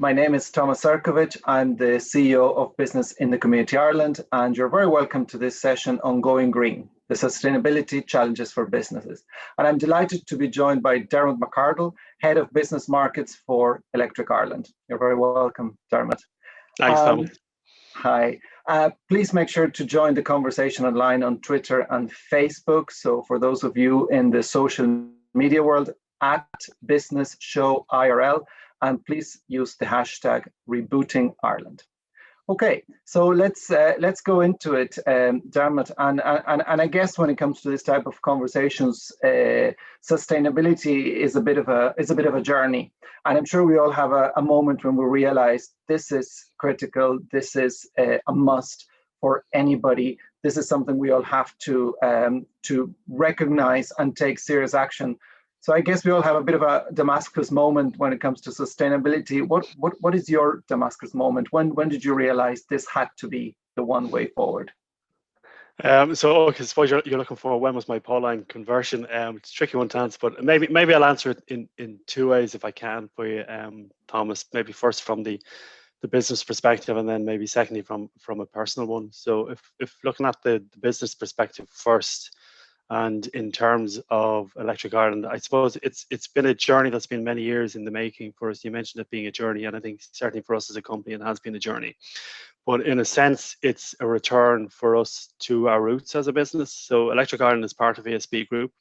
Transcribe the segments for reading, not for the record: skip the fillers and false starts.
My name is Tomás Sercovich. I'm the CEO of Business in the Community Ireland, and you're very welcome to this session on Going Green, the sustainability challenges for businesses. And I'm delighted to be joined by Dermot McArdle, Head of Business Markets for Electric Ireland. You're very welcome, Dermot. Thanks, Tom. Hi. Please make sure to join the conversation online on Twitter and Facebook. So for those of you in the social media world, @BusinessShowIRL, and please use the hashtag Rebooting Ireland. Okay, so let's go into it, Dermot. And I guess when it comes to this type of conversations, sustainability is a bit of a journey. And I'm sure we all have a moment when we realize this is critical. This is a must for anybody. This is something we all have to recognize and take serious action. So I guess we all have a bit of a Damascus moment when it comes to sustainability. What is your Damascus moment? When did you realize this had to be the one way forward? So I suppose you're looking for when was my Pauline conversion. It's a tricky one to answer, but maybe I'll answer it in two ways if I can for you, Thomas. Maybe first from the business perspective, and then maybe secondly from a personal one. So if looking at the business perspective first, and in terms of Electric Ireland, I suppose it's been a journey that's been many years in the making for us. You mentioned it being a journey, and I think certainly for us as a company, it has been a journey. But in a sense, it's a return for us to our roots as a business. So Electric Ireland is part of ASB Group.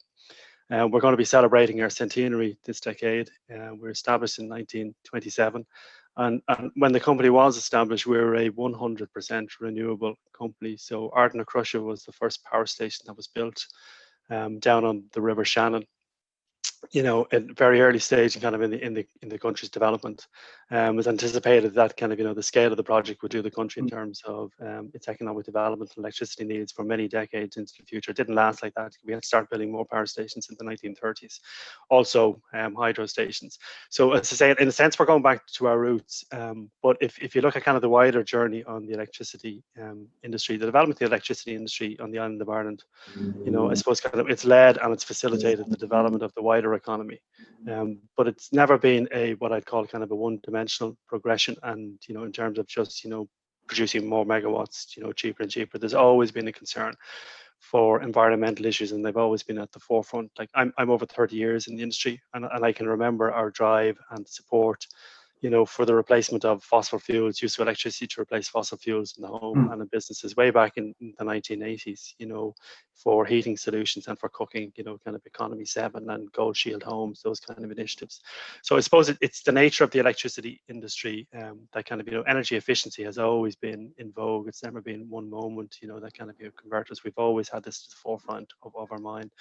We're going to be celebrating our centenary this decade. We're established in 1927. And when the company was established, we were a 100% renewable company. So Ardnacrusha was the first power station that was built down on the River Shannon, you know, at a very early stage and kind of in the country's development. It was anticipated that kind of, you know, the scale of the project would do the country in terms of its economic development and electricity needs for many decades into the future. It didn't last like that. We had to start building more power stations in the 1930s, also hydro stations. So as I say, in a sense, we're going back to our roots. But if you look at kind of the wider journey on the electricity industry, the development of the electricity industry on the island of Ireland, you know, I suppose kind of it's led and it's facilitated the development of the wider economy, but it's never been what I'd call kind of a one-dimensional progression. And you know, in terms of just, you know, producing more megawatts, you know, cheaper and cheaper, there's always been a concern for environmental issues, and they've always been at the forefront. Like I'm over 30 years in the industry, and I can remember our drive and support, you know, for the replacement of fossil fuels, use of electricity to replace fossil fuels in the home and in businesses way back in the 1980s, you know, for heating solutions and for cooking, you know, kind of Economy 7 and Gold Shield homes, those kind of initiatives. So I suppose it's the nature of the electricity industry that kind of, you know, energy efficiency has always been in vogue. It's never been one moment, you know, that kind of, you know, converters. We've always had this at the forefront of our mind.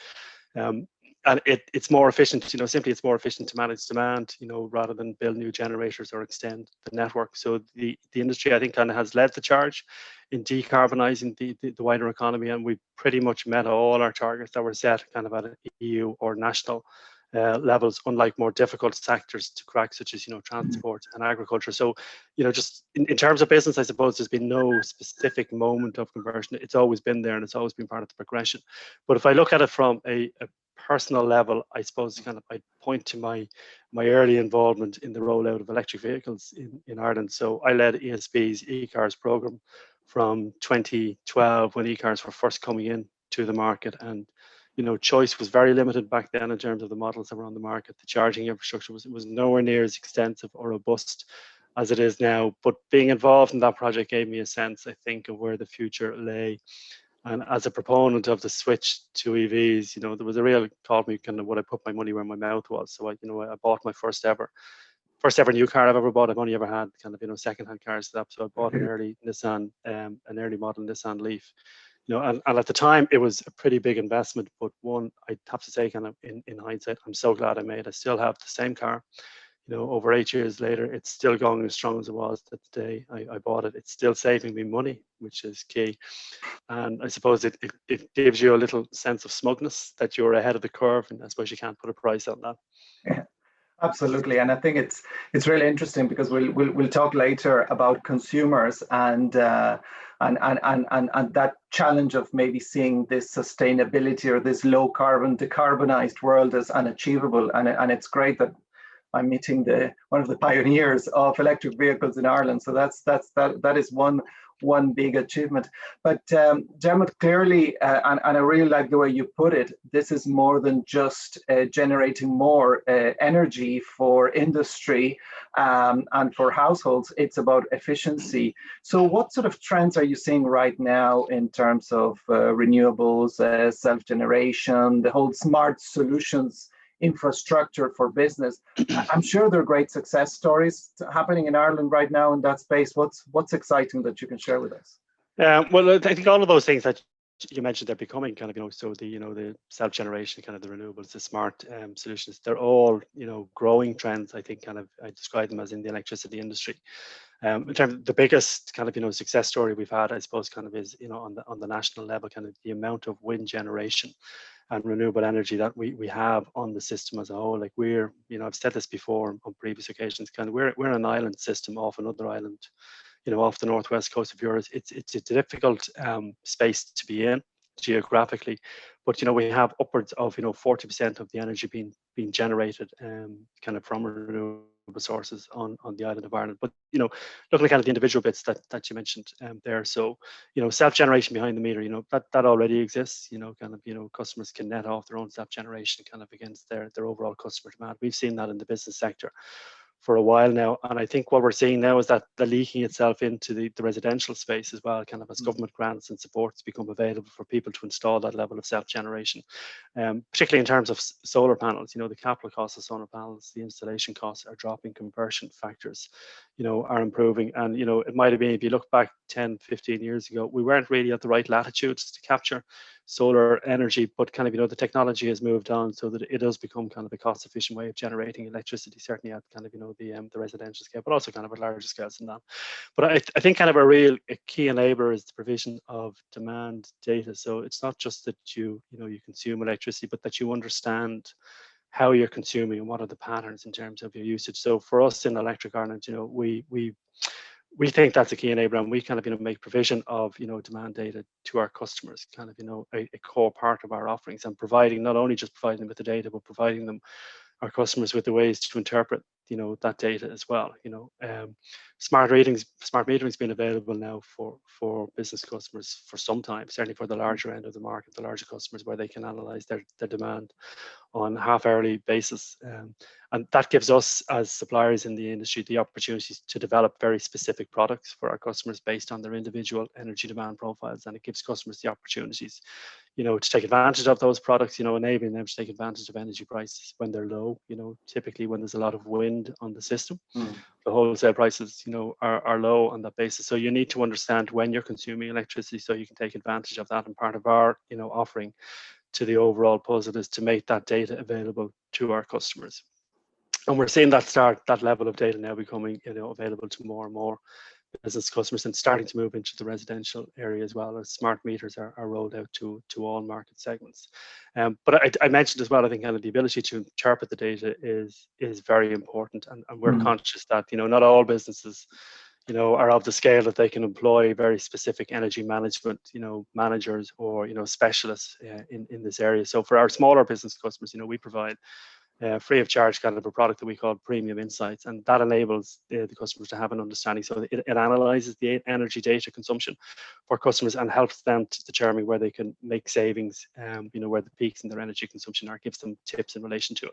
And it's more efficient, you know, simply it's more efficient to manage demand, you know, rather than build new generators or extend the network. So the industry, I think, kind of has led the charge in decarbonising the wider economy, and we've pretty much met all our targets that were set kind of at an EU or national levels, unlike more difficult sectors to crack, such as, you know, transport and agriculture. So, you know, just in terms of business, I suppose there's been no specific moment of conversion. It's always been there, and it's always been part of the progression. But if I look at it from a personal level, I suppose kind of I'd point to my early involvement in the rollout of electric vehicles in Ireland. So I led ESB's e-cars program from 2012 when e-cars were first coming in to the market, and you know, choice was very limited back then in terms of the models that were on the market. The charging infrastructure was nowhere near as extensive or robust as it is now. But being involved in that project gave me a sense, I think, of where the future lay. And as a proponent of the switch to EVs, you know, there was a real call me kind of what I put my money where my mouth was. So I bought my first ever new car I've ever bought. I've only ever had kind of, you know, secondhand cars. So I bought an early model Nissan Leaf. You know, and at the time it was a pretty big investment, but one I'd have to say kind of in hindsight, I'm so glad I made. I still have the same car, you know, over 8 years later. It's still going as strong as it was that day I bought it. It's still saving me money, which is key. And I suppose it gives you a little sense of smugness that you're ahead of the curve, and I suppose you can't put a price on that. Yeah. Absolutely, and I think it's really interesting because we'll talk later about consumers and that challenge of maybe seeing this sustainability or this low carbon decarbonized world as unachievable, and it's great that I'm meeting one of the pioneers of electric vehicles in Ireland. So that is one big achievement. But Dermot, clearly, and I really like the way you put it, this is more than just generating more energy for industry and for households. It's about efficiency. So what sort of trends are you seeing right now in terms of renewables, self-generation, the whole smart solutions infrastructure for business? I'm sure there are great success stories happening in Ireland right now in that space. What's exciting that you can share with us? Well, I think all of those things that you mentioned, they're becoming kind of, so the self-generation, kind of the renewables, the smart solutions, they're all, growing trends. I think I describe them as in the electricity industry. In terms of the biggest kind of, success story we've had, I suppose, kind of is, on the national level, kind of the amount of wind generation and renewable energy that we have on the system as a whole. Like we're, I've said this before on previous occasions, kind of we're an island system off another island, off the northwest coast of Europe. It's a difficult space to be in geographically, but we have upwards of 40% of the energy being generated kind of from renewable sources on the island of Ireland. But looking at kind of the individual bits that you mentioned there, so self-generation behind the meter, that already exists. Kind of customers can net off their own self-generation kind of against their overall customer demand. We've seen that in the business sector for a while now, and I think what we're seeing now is that the leaking itself into the residential space as well, kind of as government grants and supports become available for people to install that level of self-generation, particularly in terms of solar panels. The capital costs of solar panels, the installation costs are dropping, conversion factors are improving, and it might have been, if you look back 10-15 years ago, we weren't really at the right latitudes to capture solar energy, but kind of the technology has moved on so that it does become kind of a cost efficient way of generating electricity, certainly at kind of the residential scale, but also kind of at larger scales than that. But I think kind of a key enabler is the provision of demand data. So it's not just that you consume electricity, but that you understand how you're consuming and what are the patterns in terms of your usage. So for us in Electric Ireland, we think that's a key enabler, and we kind of make provision of demand data to our customers, kind of a core part of our offerings, and not only just providing them with the data, but providing them, our customers, with the ways to interpret that data as well. Smart metering's been available now for business customers for some time, certainly for the larger end of the market, the larger customers, where they can analyze their demand on a half-hourly basis, and that gives us as suppliers in the industry the opportunities to develop very specific products for our customers based on their individual energy demand profiles, and it gives customers the opportunities to take advantage of those products, enabling them to take advantage of energy prices when they're low. Typically when there's a lot of wind on the system, the wholesale prices are low on that basis. So you need to understand when you're consuming electricity so you can take advantage of that, and part of our offering to the overall puzzle is to make that data available to our customers. And we're seeing that level of data now becoming available to more and more business customers, and starting to move into the residential area as well, as smart meters are rolled out to all market segments. But I mentioned as well, I think kind of the ability to interpret the data is very important, and we're conscious that not all businesses are of the scale that they can employ very specific energy management managers or specialists in this area. So for our smaller business customers, we provide free of charge kind of a product that we call Premium Insights, and that enables the customers to have an understanding. So it analyzes the energy data consumption for customers and helps them to determine where they can make savings, where the peaks in their energy consumption are, gives them tips in relation to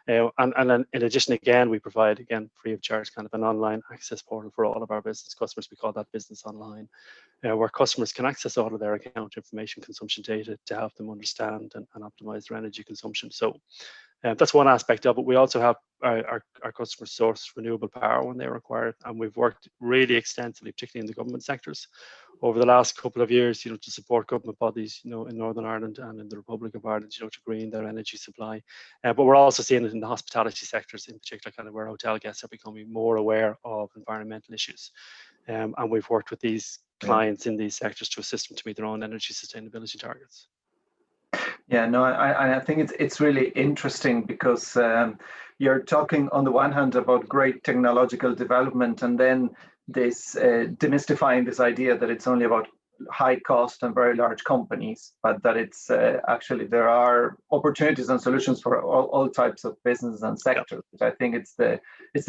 it. And then in addition, again, we provide, free of charge, kind of an online access portal for all of our business customers. We call that Business Online, where customers can access all of their account information, consumption data, to help them understand and optimize their energy consumption. So that's one aspect of it. We also have our customers source renewable power when they require it, and we've worked really extensively, particularly in the government sectors, over the last couple of years, to support government bodies, in Northern Ireland and in the Republic of Ireland, to green their energy supply. But we're also seeing it in the hospitality sectors, in particular, kind of where hotel guests are becoming more aware of environmental issues, and we've worked with these clients in these sectors to assist them to meet their own energy sustainability targets. Yeah, no, I think it's really interesting because you're talking on the one hand about great technological development, and then this demystifying this idea that it's only about high cost and very large companies, but that it's actually there are opportunities and solutions for all types of business and sectors. Which I think it's the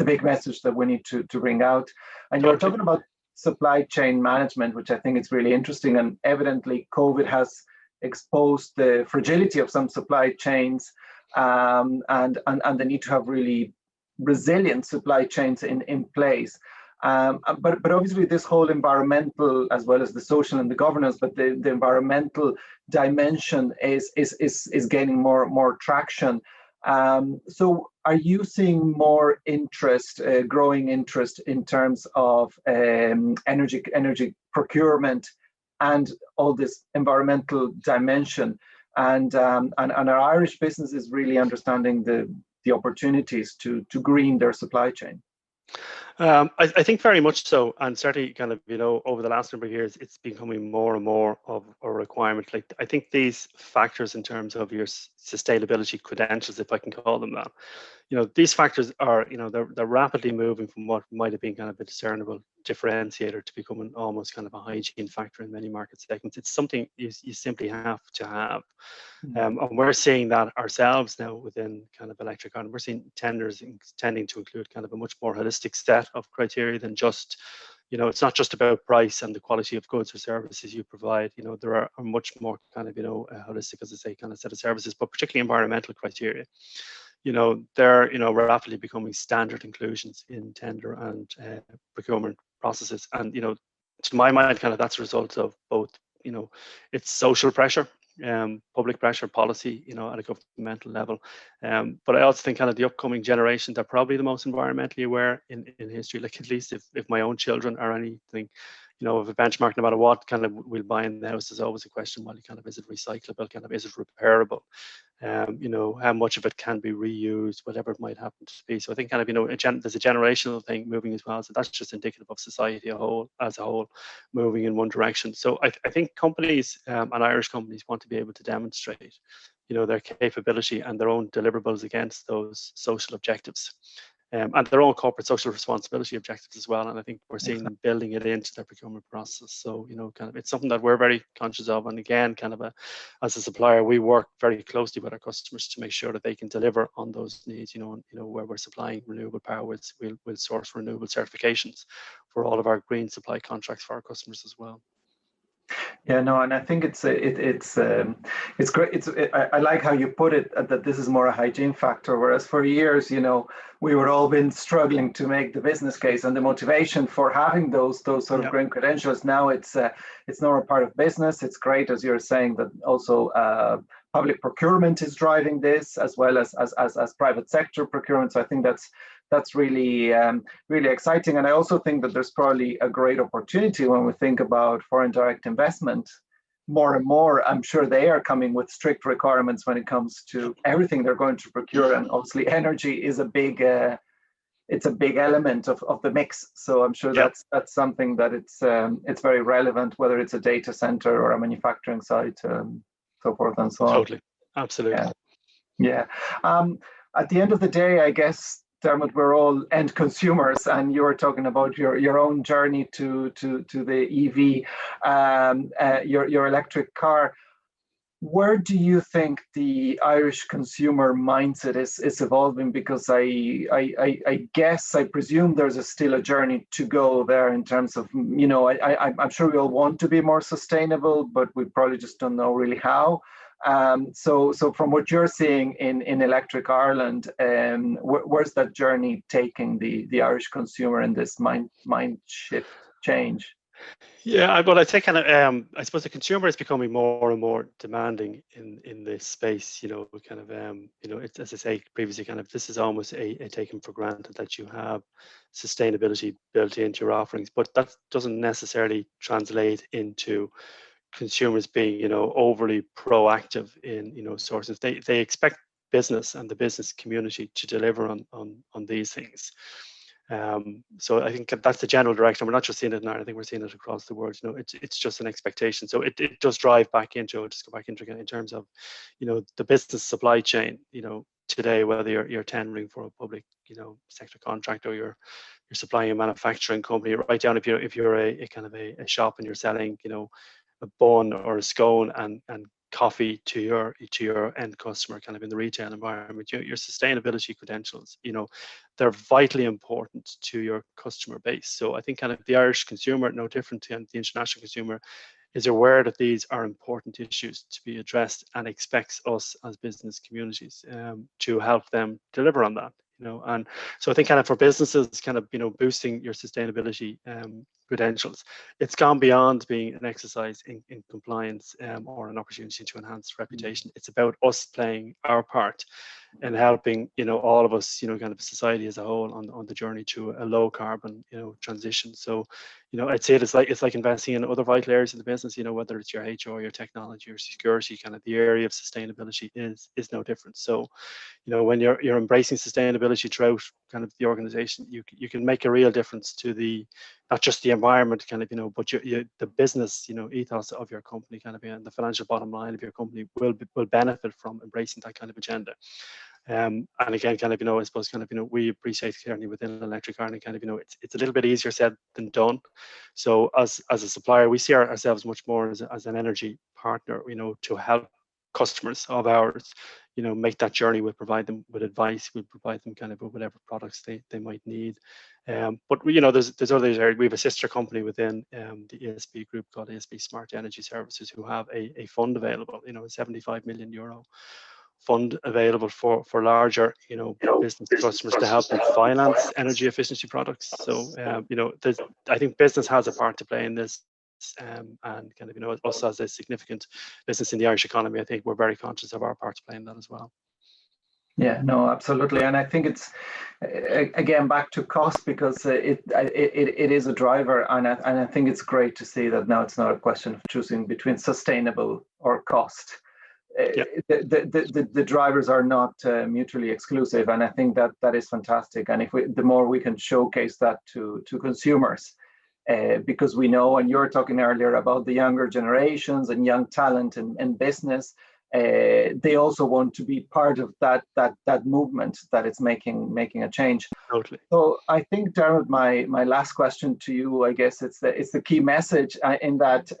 big message that we need to bring out. And you were talking about supply chain management, which I think is really interesting. And evidently, COVID has exposed the fragility of some supply chains, and the need to have really resilient supply chains in place. But obviously this whole environmental, as well as the social and the governance, but the environmental dimension is gaining more traction. So are you seeing more interest, growing interest in terms of energy procurement and all this environmental dimension? And our Irish business is really understanding the opportunities to green their supply chain. I think very much so, and certainly kind of, over the last number of years, it's becoming more and more of a requirement. Like, I think these factors in terms of your sustainability credentials, if I can call them that, these factors are, they're rapidly moving from what might have been kind of a discernible differentiator to becoming almost kind of a hygiene factor in many market segments. It's something you simply have to have. And we're seeing that ourselves now within kind of electric Ireland. We're seeing tenders tending to include kind of a much more holistic set of criteria than just, it's not just about price and the quality of goods or services you provide. There are much more kind of, holistic, as I say, kind of set of services, but particularly environmental criteria. They're, rapidly becoming standard inclusions in tender and procurement processes. And, to my mind, kind of that's a result of both, it's social pressure, public pressure, policy, at a governmental level. But I also think kind of the upcoming generations are probably the most environmentally aware in history. Like, at least if my own children are anything, of a benchmark, no matter what kind of we'll buy in the house, there's always a question, well, kind of, is it recyclable? Kind of, is it repairable? How much of it can be reused, whatever it might happen to be. So I think kind of, there's a generational thing moving as well. So that's just indicative of society as a whole moving in one direction. So I think companies and Irish companies want to be able to demonstrate, their capability and their own deliverables against those social objectives. And their own corporate social responsibility objectives as well. And I think we're seeing them building it into their procurement process. So, kind of, it's something that we're very conscious of. And again, kind of as a supplier, we work very closely with our customers to make sure that they can deliver on those needs, where we're supplying renewable power, we'll source renewable certifications for all of our green supply contracts for our customers as well. Yeah, no, and I think it's great. I like how you put it, that this is more a hygiene factor, whereas for years, we were all been struggling to make the business case and the motivation for having those sort of green credentials. Now it's not a part of business. It's great, as you're saying, that also public procurement is driving this, as well as private sector procurement. So I think that's really really exciting. And I also think that there's probably a great opportunity when we think about foreign direct investment. More and more, I'm sure they are coming with strict requirements when it comes to everything they're going to procure. And obviously energy is a big element of the mix. So I'm sure that's something that it's very relevant, whether it's a data center or a manufacturing site, so forth and so on. Totally, absolutely. Yeah. At the end of the day, I guess, Dermot, we're all end consumers, and you were talking about your own journey to the EV, your electric car. Where do you think the Irish consumer mindset is evolving? Because I guess, I presume there's still a journey to go there in terms of, I'm sure we all want to be more sustainable, but we probably just don't know really how. So from what you're seeing in Electric Ireland, where's that journey taking the Irish consumer in this mind shift change? Yeah, but I think kind of, I suppose the consumer is becoming more and more demanding in this space. Kind of, it's, as I say previously, kind of, this is almost a taken for granted that you have sustainability built into your offerings, but that doesn't necessarily translate into consumers being, overly proactive in, sources. They expect business and the business community to deliver on these things. So I think that's the general direction. We're not just seeing it in Ireland. I think we're seeing it across the world. It's just an expectation. So it does drive back into, just go back into in terms of, the business supply chain. Today, whether you're tendering for a public, sector contract, or you're supplying a manufacturing company, right down if you're a kind of a shop and you're selling, a bun or a scone and coffee to your end customer, kind of in the retail environment. Your sustainability credentials, they're vitally important to your customer base. So I think kind of the Irish consumer, no different to the international consumer, is aware that these are important issues to be addressed and expects us as business communities to help them deliver on that. And so I think kind of for businesses, kind of boosting your sustainability credentials, it's gone beyond being an exercise in compliance or an opportunity to enhance reputation. It's about us playing our part and helping all of us, kind of society as a whole on the journey to a low carbon transition. So I'd say it's like investing in other vital areas of the business, whether it's your HR, your technology, your security, kind of the area of sustainability is no different. So when you're embracing sustainability throughout kind of the organization, you can make a real difference to not just the environment, kind of but the business ethos of your company, kind of, and the financial bottom line of your company will benefit from embracing that kind of agenda. And again, kind of I suppose kind of we appreciate certainly within Electric Ireland, kind of it's a little bit easier said than done. So as a supplier, we see ourselves much more as an energy partner, to help customers of ours make that journey. We'll provide them with advice, we'll provide them kind of with whatever products they might need. But there's other areas. We have a sister company within the ESB group called ESB Smart Energy Services, who have a fund available, a 75 million euro fund available for larger business customers to help them finance energy efficiency products. So I think business has a part to play in this. And kind of us as a significant business in the Irish economy, I think we're very conscious of our part to play in that as well. Yeah, no, absolutely. And I think it's again back to cost, because it is a driver, and I think it's great to see that now it's not a question of choosing between sustainable or cost. Yeah. The drivers are not mutually exclusive, and I think that is fantastic. And the more we can showcase that to consumers, because we know, and you were talking earlier about the younger generations and young talent in business, they also want to be part of that movement that it's making a change. Totally. So I think, Dermot, my last question to you, I guess it's the key message in that.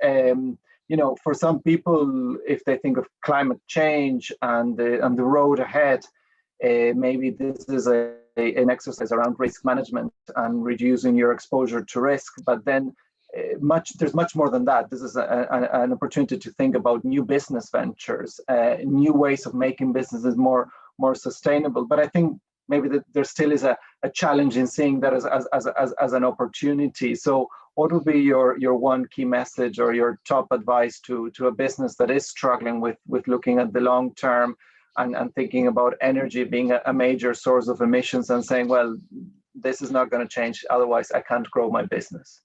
For some people, if they think of climate change and the road ahead, maybe this is an exercise around risk management and reducing your exposure to risk. But then there's much more than that. This is an opportunity to think about new business ventures, new ways of making businesses more sustainable. But I think maybe that there still is a challenge in seeing that as an opportunity. So what would be your one key message or your top advice to a business that is struggling with looking at the long term and thinking about energy being a major source of emissions and saying, well, this is not going to change, otherwise I can't grow my business?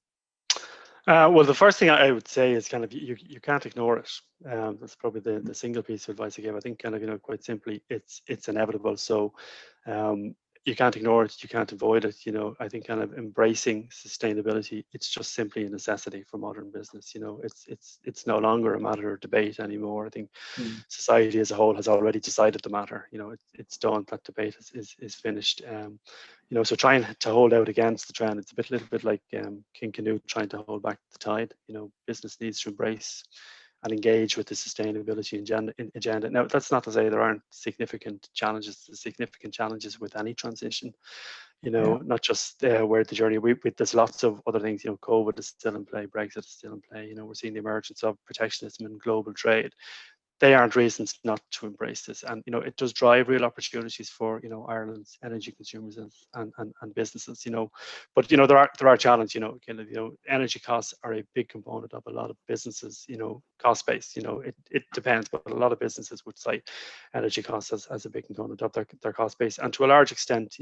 Well, the first thing I would say is kind of you can't ignore it. That's probably the single piece of advice I give. I think kind of quite simply it's inevitable. So you can't ignore it, you can't avoid it. I think kind of embracing sustainability, it's just simply a necessity for modern business. It's no longer a matter of debate anymore. I think society as a whole has already decided the matter. It's done. That debate is finished. So trying to hold out against the trend, it's a little bit like King Canute trying to hold back the tide. Business needs to embrace and engage with the sustainability agenda. Now, that's not to say there aren't significant challenges. There's significant challenges with any transition, not just where the journey. There's lots of other things. COVID is still in play, Brexit is still in play. We're seeing the emergence of protectionism in global trade. They aren't reasons not to embrace this, and it does drive real opportunities for Ireland's energy consumers and businesses. But there are challenges. Energy costs are a big component of a lot of businesses. Cost base. It depends, but a lot of businesses would cite energy costs as a big component of their cost base, and to a large extent,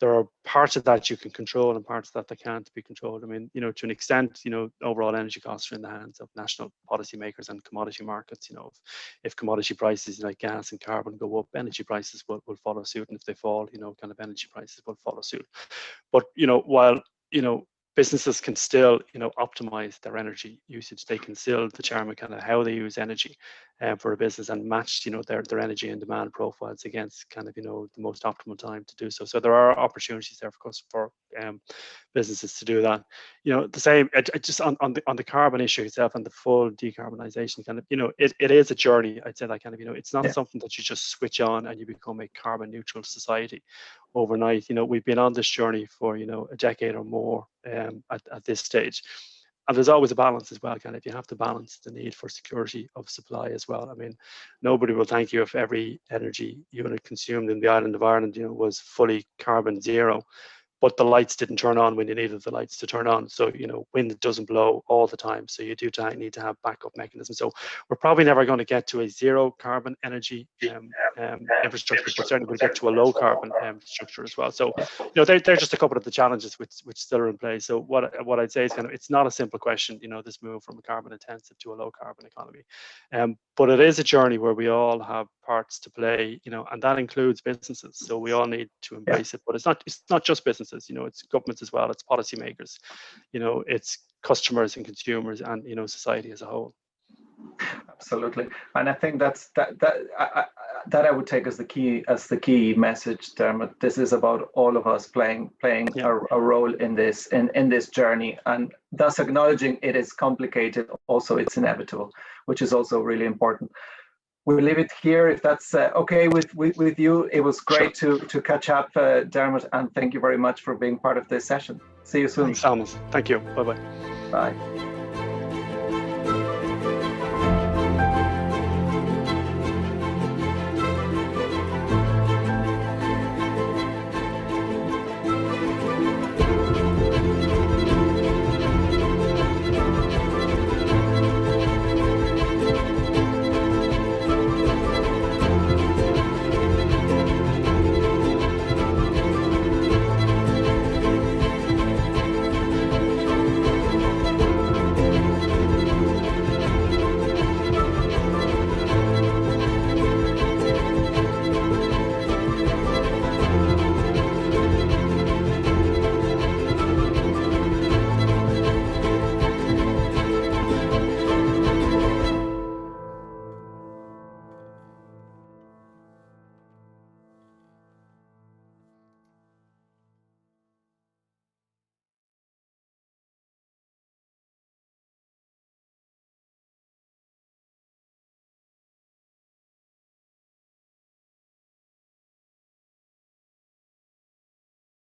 there are parts of that you can control and parts of that can't be controlled. I mean, to an extent, overall energy costs are in the hands of national policymakers and commodity markets. If commodity prices like gas and carbon go up, energy prices will follow suit, and if they fall, kind of energy prices will follow suit. But while businesses can still, optimize their energy usage. They can still determine kind of how they use energy for a business and match, their energy and demand profiles against kind of, the most optimal time to do so. So there are opportunities there for businesses to do that. The same, just on the carbon issue itself and the full decarbonization kind of, it is a journey. I'd say that kind of, it's not something that you just switch on and you become a carbon neutral society overnight. We've been on this journey for, a decade or more at this stage. And there's always a balance as well, kind of, you have to balance the need for security of supply as well. I mean, nobody will thank you if every energy unit consumed in the island of Ireland, was fully carbon zero, but the lights didn't turn on when you needed the lights to turn on. So, wind doesn't blow all the time. So you do need to have backup mechanisms. So we're probably never going to get to a zero carbon energy infrastructure, but certainly we'll get to a low carbon structure as well. So, they're just a couple of the challenges which still are in place. So what I'd say is kind of, it's not a simple question, this move from a carbon intensive to a low carbon economy. But it is a journey where we all have parts to play, and that includes businesses. So we all need to embrace it, but it's not just businesses, it's governments as well, it's policymakers, it's customers and consumers and, society as a whole. Absolutely. And I think that I would take as the key message, Dermot. This is about all of us playing a role in this journey, and thus acknowledging it is complicated. Also, it's inevitable, which is also really important. We'll leave it here if that's okay with you. It was great to catch up, Dermot, and thank you very much for being part of this session. See you soon. Thanks, Thomas. Thank you. Bye-bye. Bye.